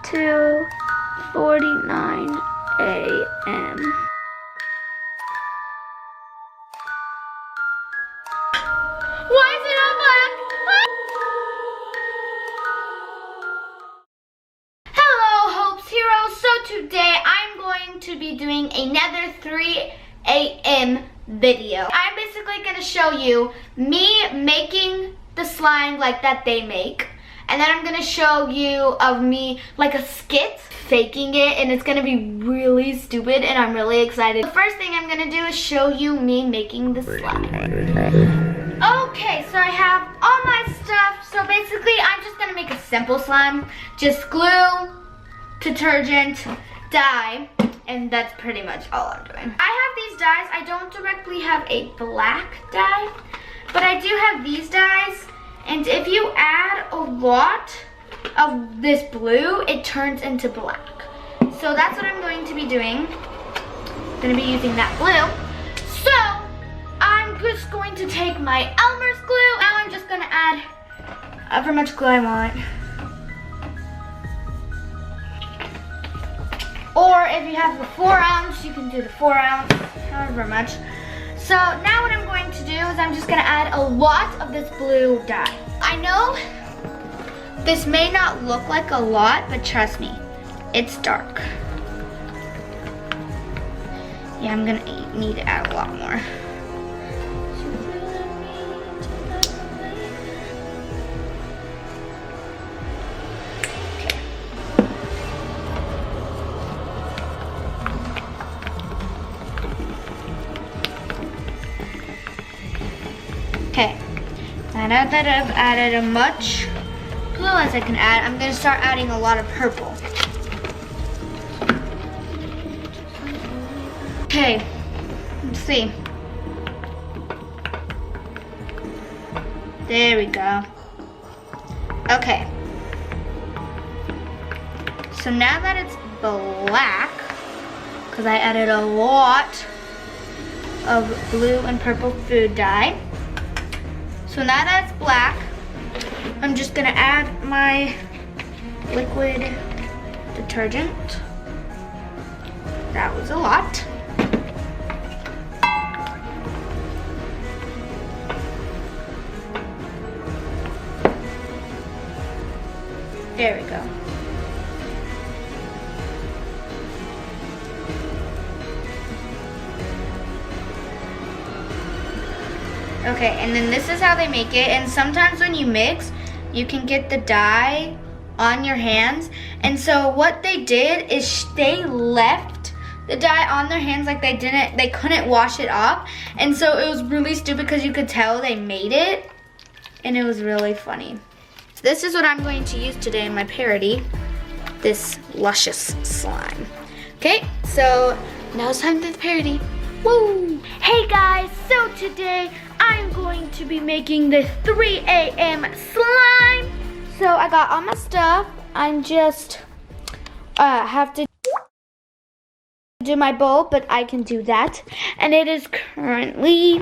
2:49 a.m. Why is it all black? Hello, Hope's Heroes. So today I'm going to be doing another 3 a.m. video. I'm basically going to show you me making the slime like that they make. And then I'm going to show you of me like a skit faking it, and it's going to be really stupid and I'm really excited. The first thing I'm going to do is show you me making the slime. Okay, so I have all my stuff. So basically I'm just going to make a simple slime. Just glue, detergent, dye, and that's pretty much all I'm doing. I have these dyes. I don't directly have a black dye, but I do have these dyes. And if you add a lot of this blue, it turns into black. So that's what I'm going to be doing. I'm going to be using that blue. So I'm just going to take my Elmer's glue. Now I'm just going to add however much glue I want. Or if you have the 4 ounce, you can do the 4 ounce, however much. So now what I'm going to do is I'm just going to add a lot of this blue dye. I know this may not look like a lot, but trust me, it's dark. Yeah, I'm going to need to add a lot more. Okay, now that I've added as much glue as I can add, I'm going to start adding a lot of purple. Okay, let's see. There we go. Okay. So now that it's black, because I added a lot of blue and purple food dye, so now that it's black, I'm just gonna add my liquid detergent. That was a lot. There we go. Okay, and then this is how they make it. And sometimes when you mix, you can get the dye on your hands. And so what they did is they left the dye on their hands like they couldn't wash it off. And so it was really stupid because you could tell they made it. And it was really funny. So this is what I'm going to use today in my parody, this luscious slime. Okay, so now it's time for the parody. Woo! Hey guys, so today I'm going to be making this 3 a.m. slime. So I got all my stuff. I'm just have to do my bowl, but I can do that. And it is currently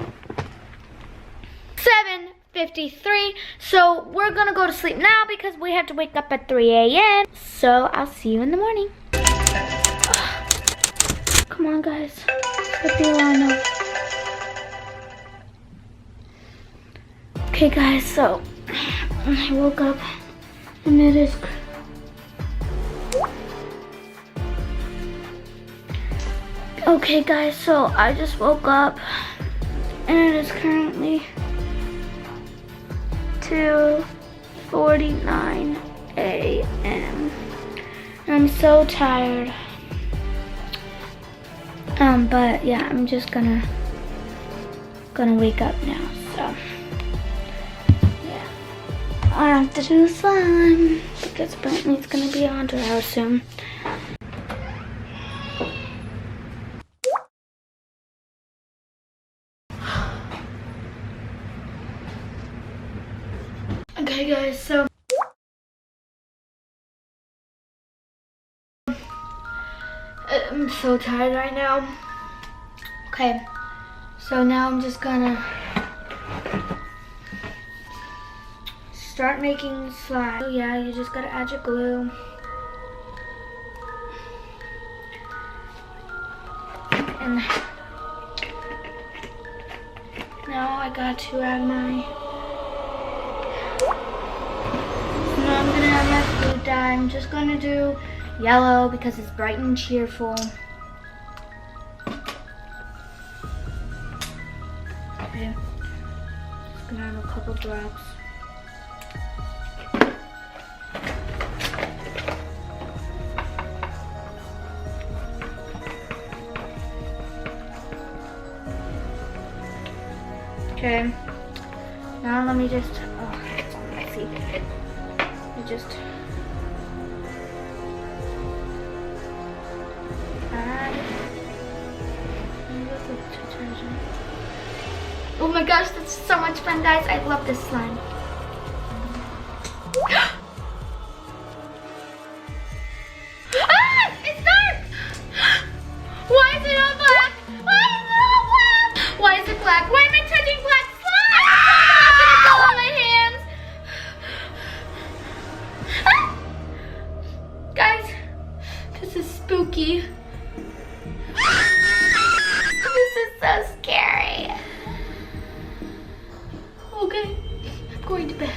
7:53. So we're gonna go to sleep now because we have to wake up at 3 a.m. So I'll see you in the morning. Come on guys, let the alarm know. Okay guys, so I woke up and it is okay guys, so I just woke up and it is currently 2:49 a.m. I'm so tired. But yeah, I'm just gonna wake up now, so yeah. I have to do slime because apparently it's gonna be 100 hours soon. Okay guys, so I'm so tired right now. Okay, so now I'm just gonna start making slime. So yeah, you just gotta add your glue. And now I got to add my... So now I'm gonna add my food dye. I'm just gonna do yellow because it's bright and cheerful. Okay. Just gonna add a couple drops. Okay, now let me just, let's see, let me just add liquid detergent. Oh my gosh, that's so much fun, guys. I love this slime. Ah, it's dark! Why is it all black? Why is it all black? Why is it black? Why am I touching black slime? Ah! It's all on my hands. Ah! Guys, this is spooky. This is so scary. Okay, I'm going to bed.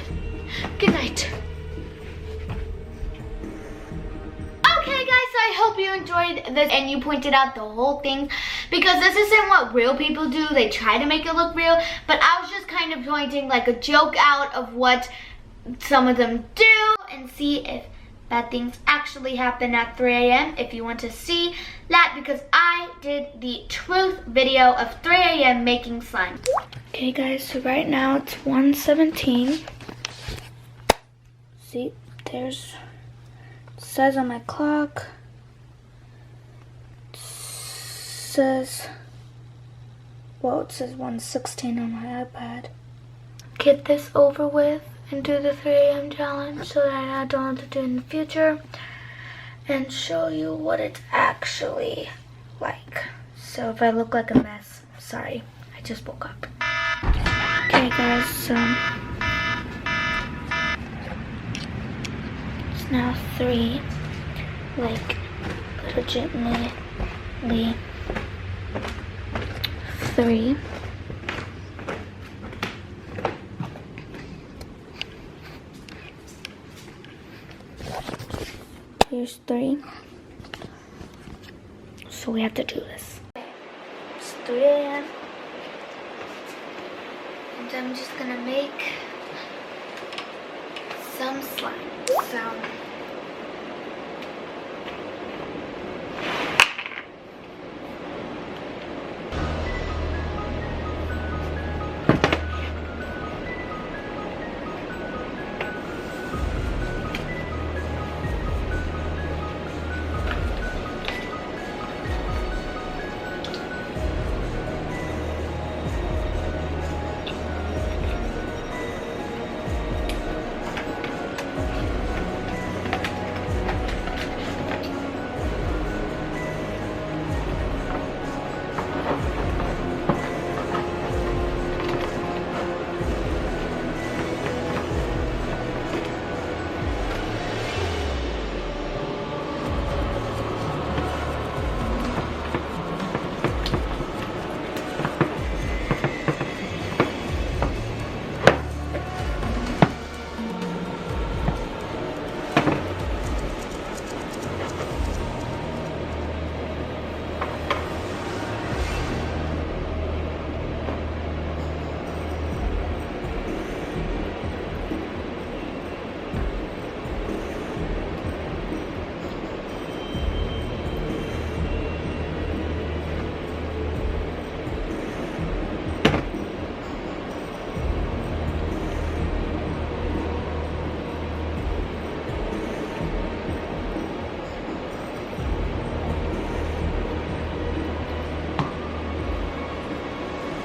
Good night. Okay guys, so I hope you enjoyed this and you pointed out the whole thing because this isn't what real people do. They try to make it look real, but I was just kind of pointing like a joke out of what some of them do and see if bad things actually happen at 3 a.m. if you want to see that, because I did the truth video of 3 a.m. making slime. Okay guys, so right now it's 1:17. See, there's, it says on my clock, it says 1:16 on my iPad. Get this over with and do the 3 a.m. challenge so that I don't have to do it in the future and show you what it's actually like. So if I look like a mess, sorry, I just woke up. Okay guys, so it's now 3, like legitimately 3. Here's 3. So we have to do this. It's 3 a.m. And I'm just gonna make some slime. So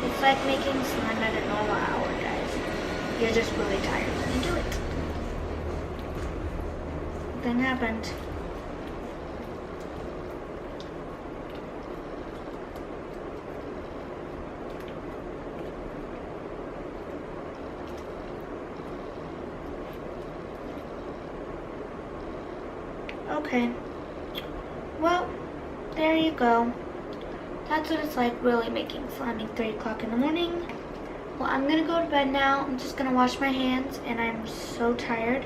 it's like making slime at a normal hour, guys. You're just really tired when you do it. Nothing happened. Okay. Well, there you go. That's what it's like really making slime at 3 o'clock in the morning. Well, I'm gonna go to bed now. I'm just gonna wash my hands and I'm so tired.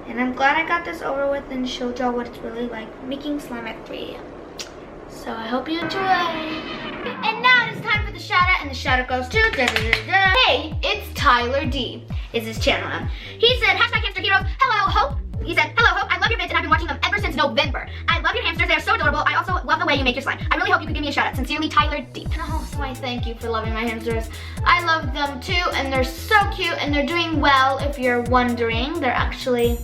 And I'm glad I got this over with and showed y'all what it's really like making slime at 3 a.m. So I hope you enjoy. And now it is time for the shout out, and the shout out goes to Hey, it's Tyler D. Is his channel on. He said, #HamsterHeroes. Hello, Hope. He said, hello, Hope. I love your vids and I've been watching them ever since November. I love your hamsters. They are so adorable. I also love the way you make your slime. I really hope you could give me a shout out. Sincerely, Tyler D. Oh, why thank you for loving my hamsters. I love them too, and they're so cute, and they're doing well. If you're wondering, they're actually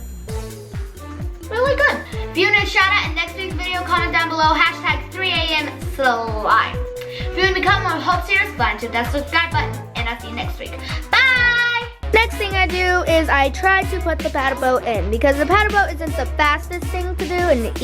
really good. If you want a shout out in next week's video, comment down below, #3am slime. If you want to become more Hope Series, go and hit that subscribe button, and I'll see you next week. Bye! Next thing I do is I try to put the paddle boat in because the paddle boat isn't the fastest thing to do and